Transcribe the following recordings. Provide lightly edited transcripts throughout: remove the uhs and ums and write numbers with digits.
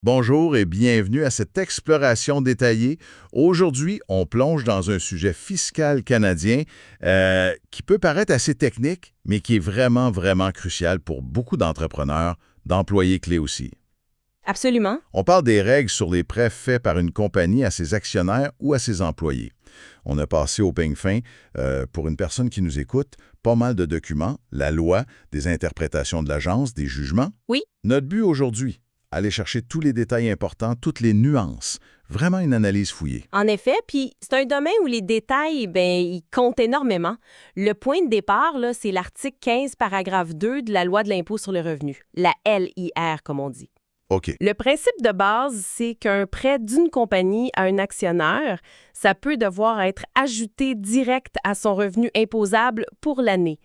Bonjour et bienvenue à cette exploration détaillée. Aujourd'hui, on plonge dans un sujet fiscal canadien qui peut paraître assez technique, mais qui est vraiment, vraiment crucial pour beaucoup d'entrepreneurs, d'employés clés aussi. Absolument. On parle des règles sur les prêts faits par une compagnie à ses actionnaires ou à ses employés. On a passé au peigne fin, pour une personne qui nous écoute, pas mal de documents, la loi, des interprétations de l'agence, des jugements. Oui. Notre but aujourd'hui, aller chercher tous les détails importants, toutes les nuances. Vraiment une analyse fouillée. En effet, puis c'est un domaine où les détails, ils comptent énormément. Le point de départ, là, c'est l'article 15, paragraphe 2 de la loi de l'impôt sur le revenu, la LIR, comme on dit. OK. Le principe de base, c'est qu'un prêt d'une compagnie à un actionnaire, ça peut devoir être ajouté direct à son revenu imposable pour l'année.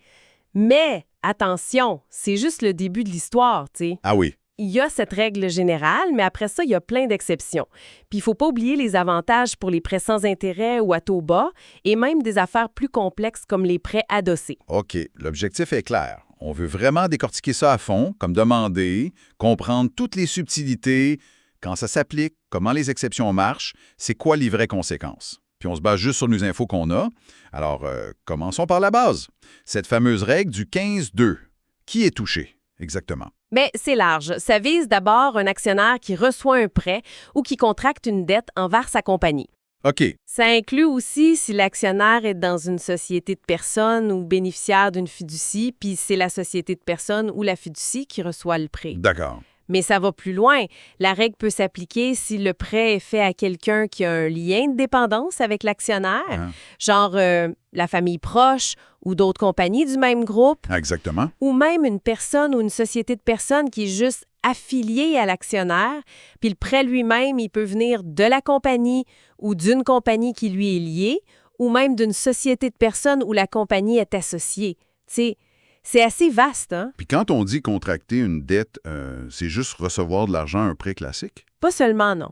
Mais, attention, c'est juste le début de l'histoire, tu sais. Ah oui. Il y a cette règle générale, mais après ça, il y a plein d'exceptions. Puis il ne faut pas oublier les avantages pour les prêts sans intérêt ou à taux bas, et même des affaires plus complexes comme les prêts adossés. OK. L'objectif est clair. On veut vraiment décortiquer ça à fond, comme demandé, comprendre toutes les subtilités, quand ça s'applique, comment les exceptions marchent, c'est quoi les vraies conséquences. Puis on se base juste sur les infos qu'on a. Alors, commençons par la base. Cette fameuse règle du 15-2. Qui est touché, exactement? Mais c'est large. Ça vise d'abord un actionnaire qui reçoit un prêt ou qui contracte une dette envers sa compagnie. OK. Ça inclut aussi si l'actionnaire est dans une société de personnes ou bénéficiaire d'une fiducie, puis c'est la société de personnes ou la fiducie qui reçoit le prêt. D'accord. Mais ça va plus loin. La règle peut s'appliquer si le prêt est fait à quelqu'un qui a un lien de dépendance avec l'actionnaire, genre la famille proche ou d'autres compagnies du même groupe, Exactement. ou même une personne ou une société de personnes qui est juste affiliée à l'actionnaire, puis le prêt lui-même, il peut venir de la compagnie ou d'une compagnie qui lui est liée, ou même d'une société de personnes où la compagnie est associée. Tu sais, c'est assez vaste, hein? Puis quand on dit contracter une dette, c'est juste recevoir de l'argent à un prêt classique? Pas seulement, non.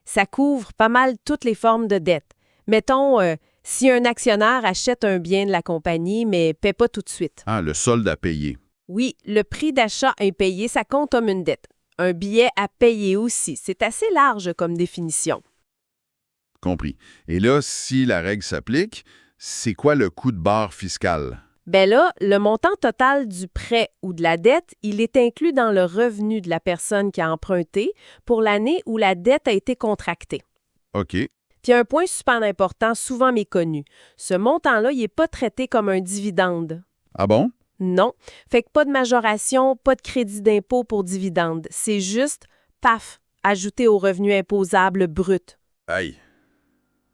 Ça couvre pas mal toutes les formes de dette. Mettons, si un actionnaire achète un bien de la compagnie, mais ne paie pas tout de suite. Ah, le solde à payer. Oui, le prix d'achat impayé, ça compte comme une dette. Un billet à payer aussi. C'est assez large comme définition. Compris. Et là, si la règle s'applique, c'est quoi le coût de barre fiscal? Ben là, le montant total du prêt ou de la dette, il est inclus dans le revenu de la personne qui a emprunté pour l'année où la dette a été contractée. OK. Puis un point super important, souvent méconnu. Ce montant-là, il n'est pas traité comme un dividende. Ah bon? Non. Fait que pas de majoration, pas de crédit d'impôt pour dividende. C'est juste, paf, ajouté au revenu imposable brut. Aïe.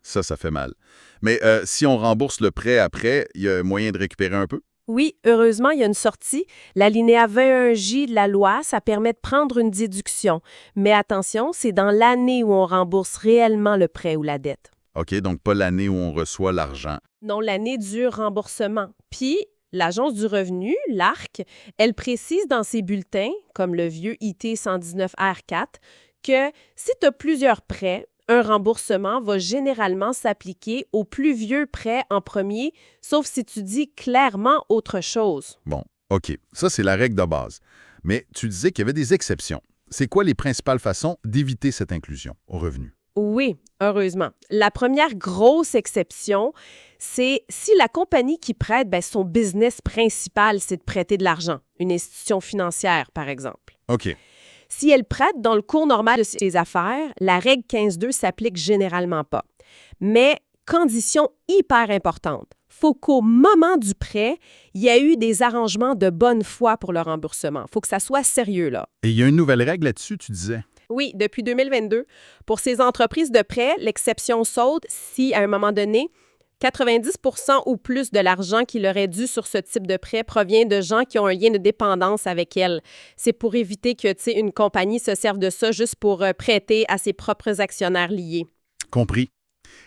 Ça fait mal. Mais si on rembourse le prêt après, il y a moyen de récupérer un peu? Oui, heureusement, il y a une sortie. L'alinéa 21J de la loi, ça permet de prendre une déduction. Mais attention, c'est dans l'année où on rembourse réellement le prêt ou la dette. OK, donc pas l'année où on reçoit l'argent. Non, l'année du remboursement. Puis, l'Agence du revenu, l'ARC, elle précise dans ses bulletins, comme le vieux IT 119R4, que si tu as plusieurs prêts, un remboursement va généralement s'appliquer au plus vieux prêt en premier, sauf si tu dis clairement autre chose. Bon, OK. Ça, c'est la règle de base. Mais tu disais qu'il y avait des exceptions. C'est quoi les principales façons d'éviter cette inclusion au revenu? Oui, heureusement. La première grosse exception, c'est si la compagnie qui prête, son business principal, c'est de prêter de l'argent, une institution financière, par exemple. OK. Si elle prête dans le cours normal de ses affaires, la règle 15.2 s'applique généralement pas. Mais, condition hyper importante, faut qu'au moment du prêt, il y a eu des arrangements de bonne foi pour le remboursement. Faut que ça soit sérieux, là. Et il y a une nouvelle règle là-dessus, tu disais? Oui, depuis 2022. Pour ces entreprises de prêt, l'exception saute si, à un moment donné, 90% ou plus de l'argent qui leur est dû sur ce type de prêt provient de gens qui ont un lien de dépendance avec elle. C'est pour éviter que, une compagnie se serve de ça juste pour prêter à ses propres actionnaires liés. Compris.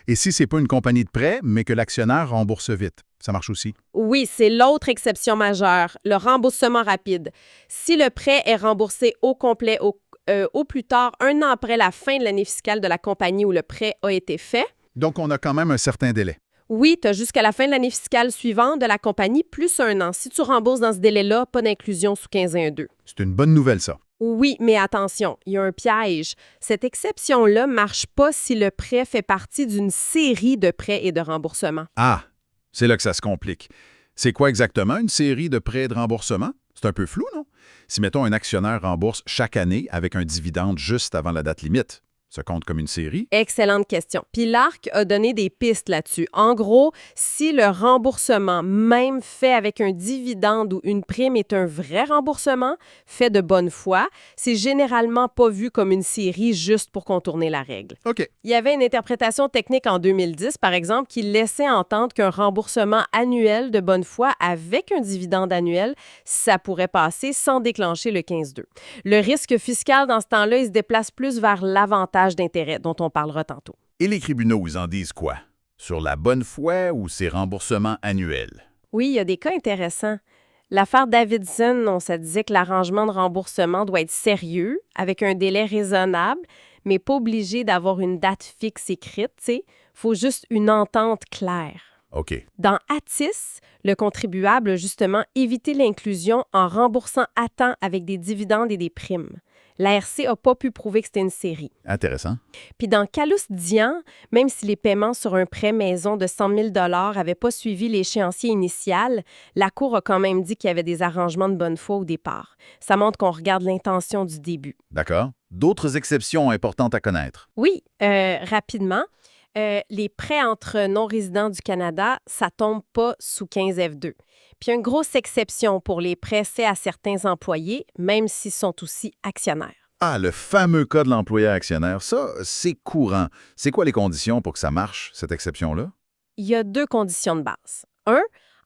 Et si c'est pas une compagnie de prêt, mais que l'actionnaire rembourse vite, ça marche aussi? Oui, c'est l'autre exception majeure, le remboursement rapide. Si le prêt est remboursé au complet au plus tard 1 an après la fin de l'année fiscale de la compagnie où le prêt a été fait. Donc, on a quand même un certain délai. Oui, tu as jusqu'à la fin de l'année fiscale suivante de la compagnie plus 1 an. Si tu rembourses dans ce délai-là, pas d'inclusion sous 15.1.2. C'est une bonne nouvelle, ça. Oui, mais attention, il y a un piège. Cette exception-là ne marche pas si le prêt fait partie d'une série de prêts et de remboursements. Ah, c'est là que ça se complique. C'est quoi exactement une série de prêts de remboursement? C'est un peu flou, non? Si, mettons, un actionnaire rembourse chaque année avec un dividende juste avant la date limite, ça compte comme une série? Excellente question. Puis l'ARC a donné des pistes là-dessus. En gros, si le remboursement, même fait avec un dividende ou une prime, est un vrai remboursement, fait de bonne foi, c'est généralement pas vu comme une série juste pour contourner la règle. OK. Il y avait une interprétation technique en 2010, par exemple, qui laissait entendre qu'un remboursement annuel de bonne foi avec un dividende annuel, ça pourrait passer sans déclencher le 15-2. Le risque fiscal dans ce temps-là, il se déplace plus vers l'avantage d'intérêt dont on parlera tantôt. Et les tribunaux, ils en disent quoi? Sur la bonne foi ou ces remboursements annuels? Oui, il y a des cas intéressants. L'affaire Davidson, on se disait que l'arrangement de remboursement doit être sérieux, avec un délai raisonnable, mais pas obligé d'avoir une date fixe écrite, tu sais. Faut juste une entente claire. OK. Dans Atis, le contribuable a justement évité l'inclusion en remboursant à temps avec des dividendes et des primes. L'ARC n'a pas pu prouver que c'était une série. Intéressant. Puis dans Calus-Dian, même si les paiements sur un prêt maison de 100 000 n'avaient pas suivi l'échéancier initial, la Cour a quand même dit qu'il y avait des arrangements de bonne foi au départ. Ça montre qu'on regarde l'intention du début. D'accord. D'autres exceptions importantes à connaître? Oui, rapidement. Les prêts entre non-résidents du Canada, ça tombe pas sous 15F2. Puis une grosse exception pour les prêts faits à certains employés, même s'ils sont aussi actionnaires. Ah, le fameux cas de l'employeur actionnaire, ça, c'est courant. C'est quoi les conditions pour que ça marche, cette exception-là? Il y a 2 conditions de base.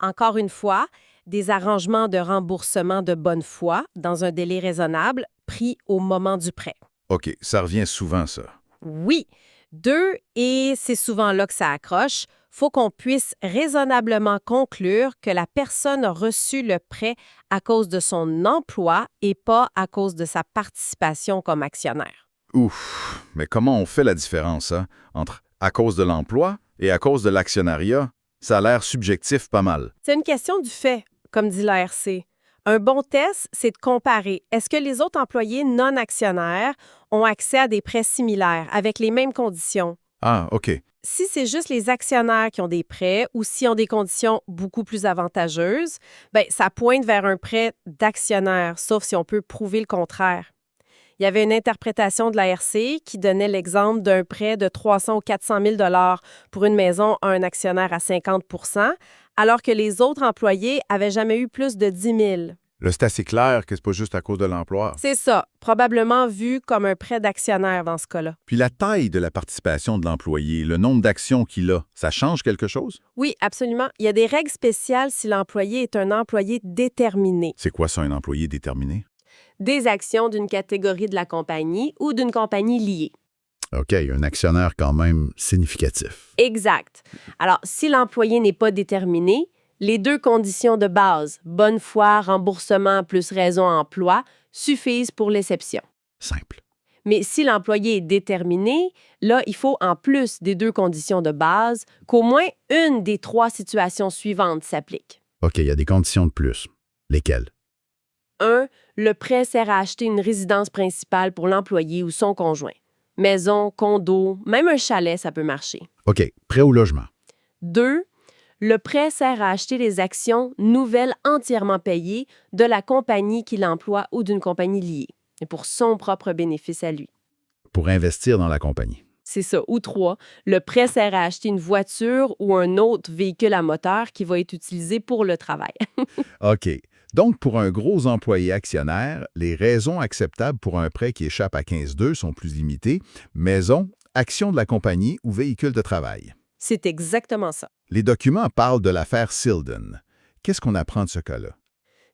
Encore une fois, des arrangements de remboursement de bonne foi dans un délai raisonnable pris au moment du prêt. OK, ça revient souvent, ça. Oui. 2, et c'est souvent là que ça accroche, faut qu'on puisse raisonnablement conclure que la personne a reçu le prêt à cause de son emploi et pas à cause de sa participation comme actionnaire. Ouf, mais comment on fait la différence, hein, entre à cause de l'emploi et à cause de l'actionnariat? Ça a l'air subjectif pas mal. C'est une question du fait, comme dit l'ARC. Un bon test, c'est de comparer. Est-ce que les autres employés non actionnaires ont accès à des prêts similaires avec les mêmes conditions? Ah, OK. Si c'est juste les actionnaires qui ont des prêts ou s'ils ont des conditions beaucoup plus avantageuses, bien, ça pointe vers un prêt d'actionnaire, sauf si on peut prouver le contraire. Il y avait une interprétation de l'ARC qui donnait l'exemple d'un prêt de 300 ou 400 000 pour une maison à un actionnaire à 50 alors que les autres employés avaient jamais eu plus de 10 000. Là, c'est assez clair que c'est pas juste à cause de l'emploi. C'est ça, probablement vu comme un prêt d'actionnaire dans ce cas-là. Puis la taille de la participation de l'employé, le nombre d'actions qu'il a, ça change quelque chose? Oui, absolument. Il y a des règles spéciales si l'employé est un employé déterminé. C'est quoi ça, un employé déterminé? Des actions d'une catégorie de la compagnie ou d'une compagnie liée. OK, un actionnaire quand même significatif. Exact. Alors, si l'employé n'est pas déterminé, les 2 conditions de base, bonne foi, remboursement plus raison emploi, suffisent pour l'exception. Simple. Mais si l'employé est déterminé, là, il faut, en plus des 2 conditions de base, qu'au moins une des 3 situations suivantes s'applique. OK, il y a des conditions de plus. Lesquelles? 1. Le prêt sert à acheter une résidence principale pour l'employé ou son conjoint. Maison, condo, même un chalet, ça peut marcher. OK, prêt au logement. 2. Le prêt sert à acheter les actions nouvelles entièrement payées de la compagnie qui l'emploie ou d'une compagnie liée, et pour son propre bénéfice à lui. Pour investir dans la compagnie. C'est ça. Ou 3. Le prêt sert à acheter une voiture ou un autre véhicule à moteur qui va être utilisé pour le travail. OK. Donc, pour un gros employé actionnaire, les raisons acceptables pour un prêt qui échappe à 15-2 sont plus limitées. Maison, action de la compagnie ou véhicule de travail. C'est exactement ça. Les documents parlent de l'affaire Silden. Qu'est-ce qu'on apprend de ce cas-là?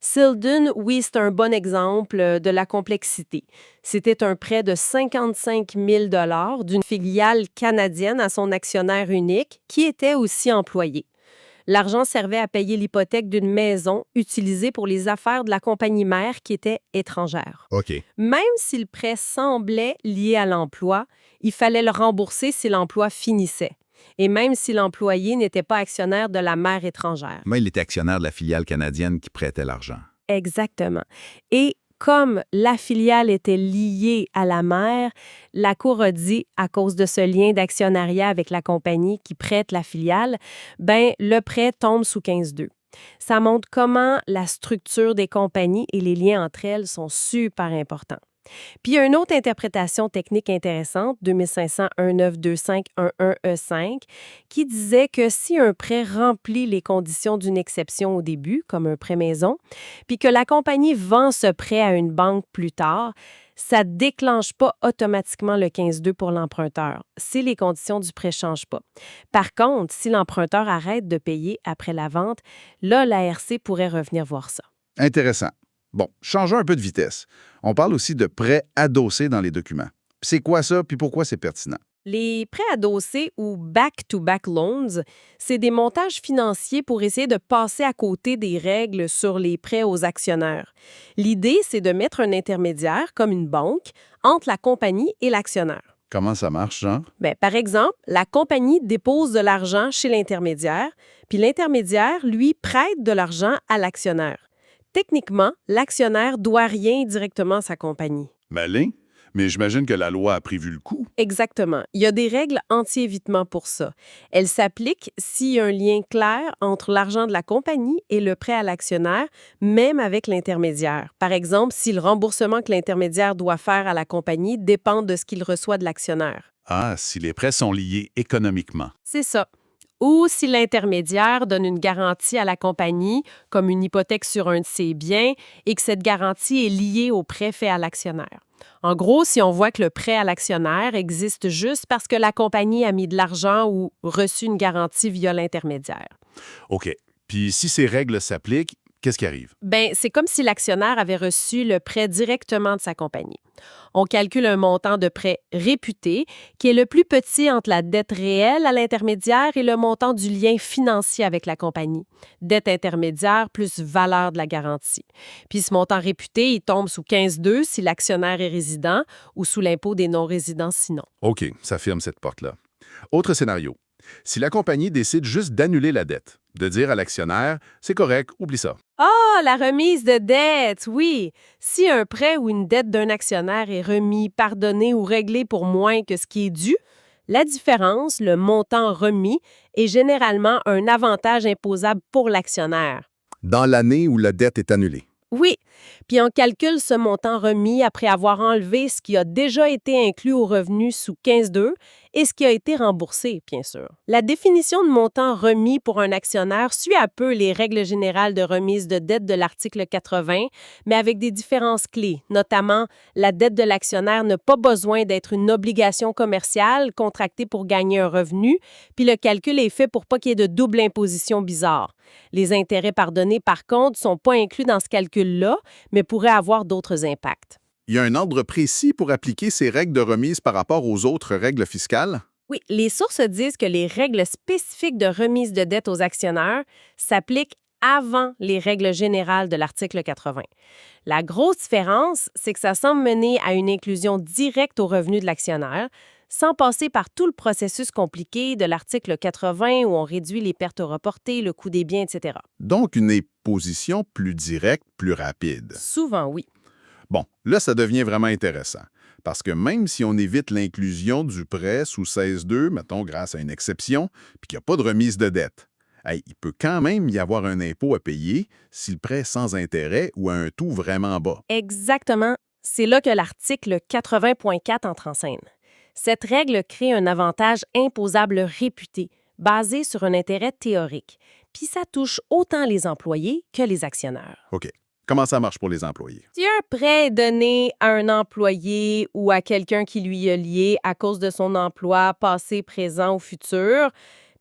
Silden, oui, c'est un bon exemple de la complexité. C'était un prêt de 55 000 d'une filiale canadienne à son actionnaire unique, qui était aussi employé. L'argent servait à payer l'hypothèque d'une maison utilisée pour les affaires de la compagnie mère qui était étrangère. OK. Même si le prêt semblait lié à l'emploi, il fallait le rembourser si l'emploi finissait. Et même si l'employé n'était pas actionnaire de la mère étrangère. Mais il était actionnaire de la filiale canadienne qui prêtait l'argent. Exactement. Et comme la filiale était liée à la mère, la Cour a dit, à cause de ce lien d'actionnariat avec la compagnie qui prête la filiale, ben le prêt tombe sous 15.2. Ça montre comment la structure des compagnies et les liens entre elles sont super importants. Puis il y a une autre interprétation technique intéressante, 25192511E5, qui disait que si un prêt remplit les conditions d'une exception au début, comme un prêt maison, puis que la compagnie vend ce prêt à une banque plus tard, ça ne déclenche pas automatiquement le 15.2 pour l'emprunteur, si les conditions du prêt ne changent pas. Par contre, si l'emprunteur arrête de payer après la vente, là, l'ARC pourrait revenir voir ça. Intéressant. Bon, changeons un peu de vitesse. On parle aussi de prêts adossés dans les documents. C'est quoi ça, puis pourquoi c'est pertinent? Les prêts adossés ou back-to-back loans, c'est des montages financiers pour essayer de passer à côté des règles sur les prêts aux actionnaires. L'idée, c'est de mettre un intermédiaire, comme une banque, entre la compagnie et l'actionnaire. Comment ça marche, genre? Bien, par exemple, la compagnie dépose de l'argent chez l'intermédiaire, puis l'intermédiaire, lui, prête de l'argent à l'actionnaire. Techniquement, l'actionnaire doit rien directement à sa compagnie. Malin, mais j'imagine que la loi a prévu le coup. Exactement. Il y a des règles anti-évitement pour ça. Elles s'appliquent s'il y a un lien clair entre l'argent de la compagnie et le prêt à l'actionnaire, même avec l'intermédiaire. Par exemple, si le remboursement que l'intermédiaire doit faire à la compagnie dépend de ce qu'il reçoit de l'actionnaire. Ah, si les prêts sont liés économiquement. C'est ça. Ou si l'intermédiaire donne une garantie à la compagnie, comme une hypothèque sur un de ses biens, et que cette garantie est liée au prêt fait à l'actionnaire. En gros, si on voit que le prêt à l'actionnaire existe juste parce que la compagnie a mis de l'argent ou reçu une garantie via l'intermédiaire. OK. Puis si ces règles s'appliquent, qu'est-ce qui arrive? Bien, c'est comme si l'actionnaire avait reçu le prêt directement de sa compagnie. On calcule un montant de prêt réputé, qui est le plus petit entre la dette réelle à l'intermédiaire et le montant du lien financier avec la compagnie. Dette intermédiaire plus valeur de la garantie. Puis ce montant réputé, il tombe sous 15.2 si l'actionnaire est résident ou sous l'impôt des non-résidents sinon. OK, ça ferme cette porte-là. Autre scénario. Si la compagnie décide juste d'annuler la dette, de dire à l'actionnaire, c'est correct, oublie ça. Ah, la remise de dette, oui. Si un prêt ou une dette d'un actionnaire est remis, pardonné ou réglé pour moins que ce qui est dû, la différence, le montant remis, est généralement un avantage imposable pour l'actionnaire. Dans l'année où la dette est annulée. Oui, puis on calcule ce montant remis après avoir enlevé ce qui a déjà été inclus au revenu sous 15.2 et ce qui a été remboursé, bien sûr. La définition de montant remis pour un actionnaire suit un peu les règles générales de remise de dette de l'article 80, mais avec des différences clés, notamment la dette de l'actionnaire n'a pas besoin d'être une obligation commerciale contractée pour gagner un revenu, puis le calcul est fait pour pas qu'il y ait de double imposition bizarre. Les intérêts pardonnés, par contre, ne sont pas inclus dans ce calcul-là, mais pourraient avoir d'autres impacts. Il y a un ordre précis pour appliquer ces règles de remise par rapport aux autres règles fiscales? Oui, les sources disent que les règles spécifiques de remise de dette aux actionnaires s'appliquent avant les règles générales de l'article 80. La grosse différence, c'est que ça semble mener à une inclusion directe aux revenus de l'actionnaire, sans passer par tout le processus compliqué de l'article 80 où on réduit les pertes reportées, le coût des biens, etc. Donc une imposition plus directe, plus rapide. Souvent, oui. Bon, là, ça devient vraiment intéressant. Parce que même si on évite l'inclusion du prêt sous 16.2, mettons, grâce à une exception, puis qu'il n'y a pas de remise de dette, il peut quand même y avoir un impôt à payer si le prêt est sans intérêt ou à un taux vraiment bas. Exactement. C'est là que l'article 80.4 entre en scène. Cette règle crée un avantage imposable réputé, basé sur un intérêt théorique. Puis ça touche autant les employés que les actionnaires. OK. Comment ça marche pour les employés? Si un prêt est donné à un employé ou à quelqu'un qui lui est lié à cause de son emploi passé, présent ou futur,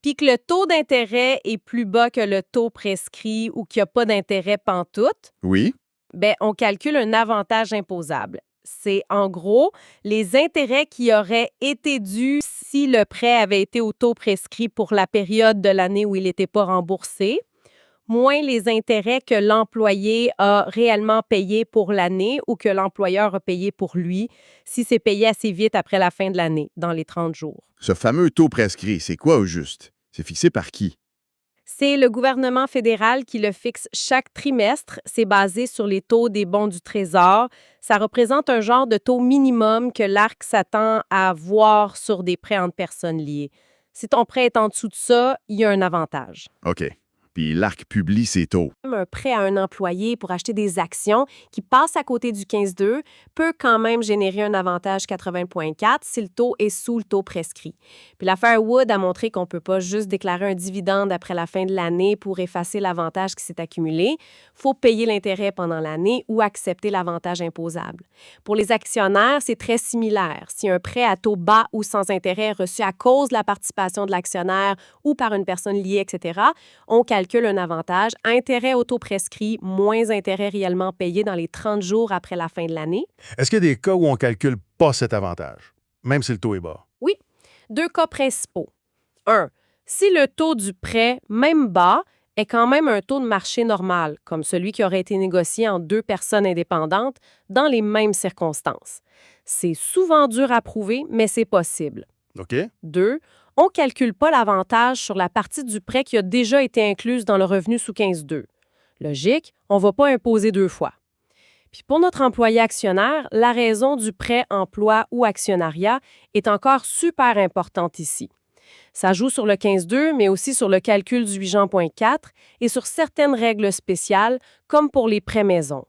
puis que le taux d'intérêt est plus bas que le taux prescrit ou qu'il n'y a pas d'intérêt pantoute, Oui. bien, on calcule un avantage imposable. C'est, en gros, les intérêts qui auraient été dus si le prêt avait été au taux prescrit pour la période de l'année où il n'était pas remboursé, moins les intérêts que l'employé a réellement payés pour l'année ou que l'employeur a payé pour lui, si c'est payé assez vite après la fin de l'année, dans les 30 jours. Ce fameux taux prescrit, c'est quoi au juste? C'est fixé par qui? C'est le gouvernement fédéral qui le fixe chaque trimestre. C'est basé sur les taux des bons du Trésor. Ça représente un genre de taux minimum que l'ARC s'attend à voir sur des prêts entre personnes liées. Si ton prêt est en dessous de ça, il y a un avantage. OK. Puis l'ARC publie ses taux. Un prêt à un employé pour acheter des actions qui passe à côté du 15,2 peut quand même générer un avantage 80,4 si le taux est sous le taux prescrit. Puis l'affaire Wood a montré qu'on ne peut pas juste déclarer un dividende après la fin de l'année pour effacer l'avantage qui s'est accumulé. Il faut payer l'intérêt pendant l'année ou accepter l'avantage imposable. Pour les actionnaires, c'est très similaire. Si un prêt à taux bas ou sans intérêt est reçu à cause de la participation de l'actionnaire ou par une personne liée, etc., on calcule un avantage, intérêt au taux prescrit, moins intérêt réellement payé dans les 30 jours après la fin de l'année. Est-ce qu'il y a des cas où on ne calcule pas cet avantage, même si le taux est bas? Oui, 2 cas principaux. 1. Si le taux du prêt, même bas, est quand même un taux de marché normal, comme celui qui aurait été négocié en 2 personnes indépendantes dans les mêmes circonstances. C'est souvent dur à prouver, mais c'est possible. OK. 2. On ne calcule pas l'avantage sur la partie du prêt qui a déjà été incluse dans le revenu sous 15,2. Logique, on ne va pas imposer 2 fois. Puis pour notre employé actionnaire, la raison du prêt emploi ou actionnariat est encore super importante ici. Ça joue sur le 15,2, mais aussi sur le calcul du 8.4 et sur certaines règles spéciales, comme pour les prêts maison.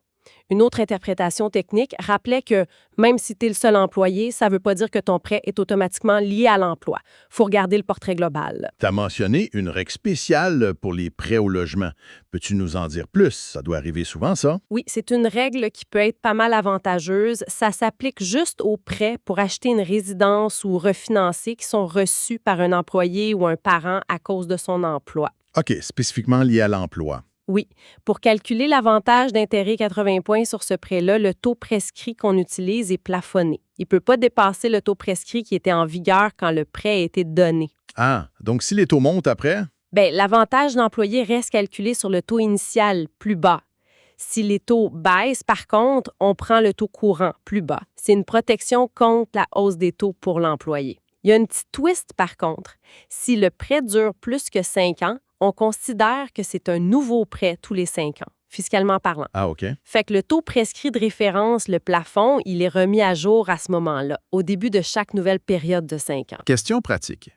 Une autre interprétation technique rappelait que même si tu es le seul employé, ça ne veut pas dire que ton prêt est automatiquement lié à l'emploi. Il faut regarder le portrait global. Tu as mentionné une règle spéciale pour les prêts au logement. Peux-tu nous en dire plus? Ça doit arriver souvent, ça? Oui, c'est une règle qui peut être pas mal avantageuse. Ça s'applique juste aux prêts pour acheter une résidence ou refinancer qui sont reçus par un employé ou un parent à cause de son emploi. OK, spécifiquement lié à l'emploi. Oui. Pour calculer l'avantage d'intérêt 80 points sur ce prêt-là, le taux prescrit qu'on utilise est plafonné. Il ne peut pas dépasser le taux prescrit qui était en vigueur quand le prêt a été donné. Ah, donc si les taux montent après? Bien, l'avantage d'employé reste calculé sur le taux initial, plus bas. Si les taux baissent, par contre, on prend le taux courant, plus bas. C'est une protection contre la hausse des taux pour l'employé. Il y a une petite twist, par contre. Si le prêt dure plus que 5 ans, on considère que c'est un nouveau prêt tous les 5 ans, fiscalement parlant. Ah, OK. Fait que le taux prescrit de référence, le plafond, il est remis à jour à ce moment-là, au début de chaque nouvelle période de 5 ans. Question pratique.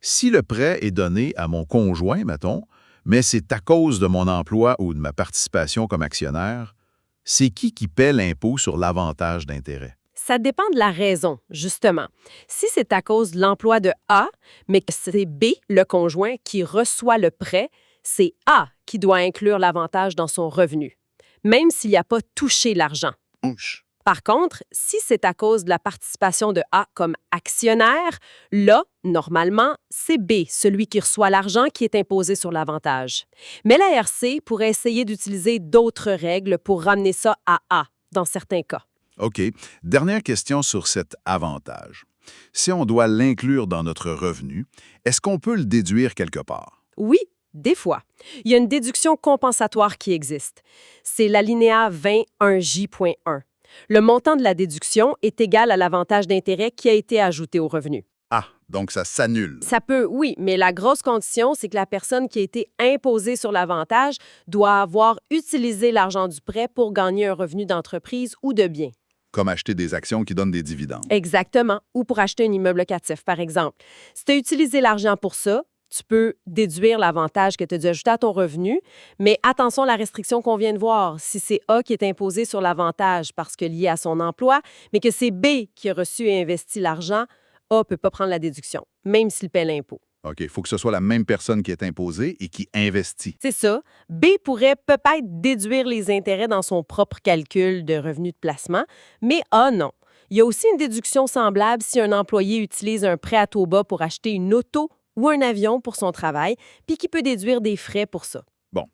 Si le prêt est donné à mon conjoint, mettons, mais c'est à cause de mon emploi ou de ma participation comme actionnaire, c'est qui paie l'impôt sur l'avantage d'intérêt? Ça dépend de la raison, justement. Si c'est à cause de l'emploi de A, mais que c'est B, le conjoint, qui reçoit le prêt, c'est A qui doit inclure l'avantage dans son revenu, même s'il n'a pas touché l'argent. Ouch. Par contre, si c'est à cause de la participation de A comme actionnaire, là, normalement, c'est B, celui qui reçoit l'argent, qui est imposé sur l'avantage. Mais la RC pourrait essayer d'utiliser d'autres règles pour ramener ça à A, dans certains cas. OK. Dernière question sur cet avantage. Si on doit l'inclure dans notre revenu, est-ce qu'on peut le déduire quelque part? Oui, des fois. Il y a une déduction compensatoire qui existe. C'est l'alinéa 21J.1. Le montant de la déduction est égal à l'avantage d'intérêt qui a été ajouté au revenu. Ah, donc ça s'annule. Ça peut, oui, mais la grosse condition, c'est que la personne qui a été imposée sur l'avantage doit avoir utilisé l'argent du prêt pour gagner un revenu d'entreprise ou de bien. Comme acheter des actions qui donnent des dividendes. Exactement. Ou pour acheter un immeuble locatif, par exemple. Si tu as utilisé l'argent pour ça, tu peux déduire l'avantage que tu as dû ajouter à ton revenu, mais attention à la restriction qu'on vient de voir. Si c'est A qui est imposé sur l'avantage parce que lié à son emploi, mais que c'est B qui a reçu et investi l'argent, A ne peut pas prendre la déduction, même s'il paie l'impôt. OK, il faut que ce soit la même personne qui est imposée et qui investit. C'est ça. B pourrait peut-être déduire les intérêts dans son propre calcul de revenu de placement, mais A, non. Il y a aussi une déduction semblable si un employé utilise un prêt à taux bas pour acheter une auto ou un avion pour son travail, puis qui peut déduire des frais pour ça. Bon,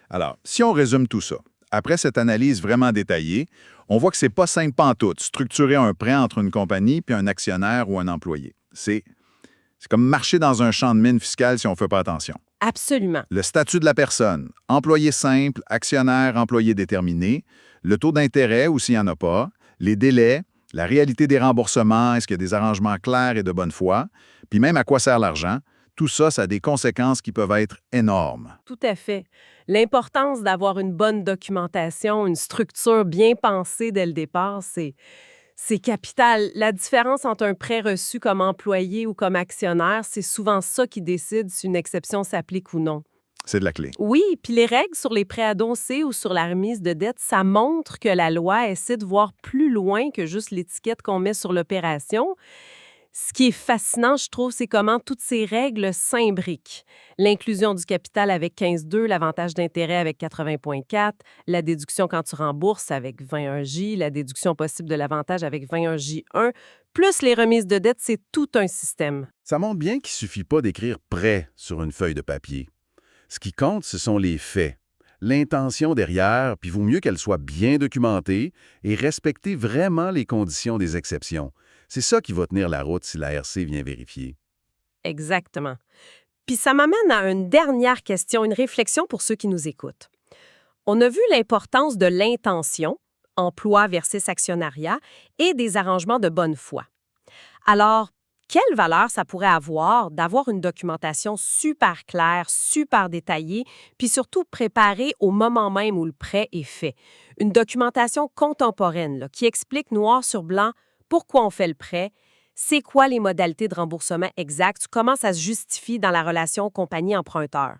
alors, si on résume tout ça, après cette analyse vraiment détaillée, on voit que c'est pas simple pantoute, structurer un prêt entre une compagnie puis un actionnaire ou un employé. C'est comme marcher dans un champ de mine fiscal si on ne fait pas attention. Absolument. Le statut de la personne, employé simple, actionnaire, employé déterminé, le taux d'intérêt ou s'il n'y en a pas, les délais, la réalité des remboursements, est-ce qu'il y a des arrangements clairs et de bonne foi, puis même à quoi sert l'argent, Tout ça, ça a des conséquences qui peuvent être énormes. Tout à fait. L'importance d'avoir une bonne documentation, une structure bien pensée dès le départ, c'est capital. La différence entre un prêt reçu comme employé ou comme actionnaire, c'est souvent ça qui décide si une exception s'applique ou non. C'est de la clé. Oui, puis les règles sur les prêts adossés ou sur la remise de dette, ça montre que la loi essaie de voir plus loin que juste l'étiquette qu'on met sur l'opération. Ce qui est fascinant, je trouve, c'est comment toutes ces règles s'imbriquent. L'inclusion du capital avec 15,2, l'avantage d'intérêt avec 80,4, la déduction quand tu rembourses avec 21J, la déduction possible de l'avantage avec 21J1, plus les remises de dette, c'est tout un système. Ça montre bien qu'il ne suffit pas d'écrire « prêt » sur une feuille de papier. Ce qui compte, ce sont les faits. L'intention derrière, puis vaut mieux qu'elle soit bien documentée et respecter vraiment les conditions des exceptions. C'est ça qui va tenir la route si la RC vient vérifier. Exactement. Puis ça m'amène à une dernière question, une réflexion pour ceux qui nous écoutent. On a vu l'importance de l'intention, emploi versus actionnariat, et des arrangements de bonne foi. Alors, quelle valeur ça pourrait avoir d'avoir une documentation super claire, super détaillée, puis surtout préparée au moment même où le prêt est fait? Une documentation contemporaine là, qui explique noir sur blanc pourquoi on fait le prêt, c'est quoi les modalités de remboursement exactes, comment ça se justifie dans la relation compagnie-emprunteur.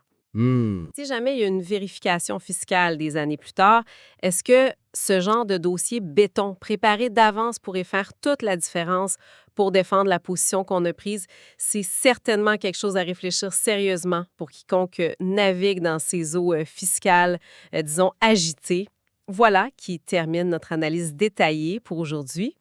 Si jamais il y a une vérification fiscale des années plus tard, est-ce que ce genre de dossier béton préparé d'avance pourrait faire toute la différence pour défendre la position qu'on a prise? C'est certainement quelque chose à réfléchir sérieusement pour quiconque navigue dans ces eaux fiscales, disons, agitées. Voilà qui termine notre analyse détaillée pour aujourd'hui.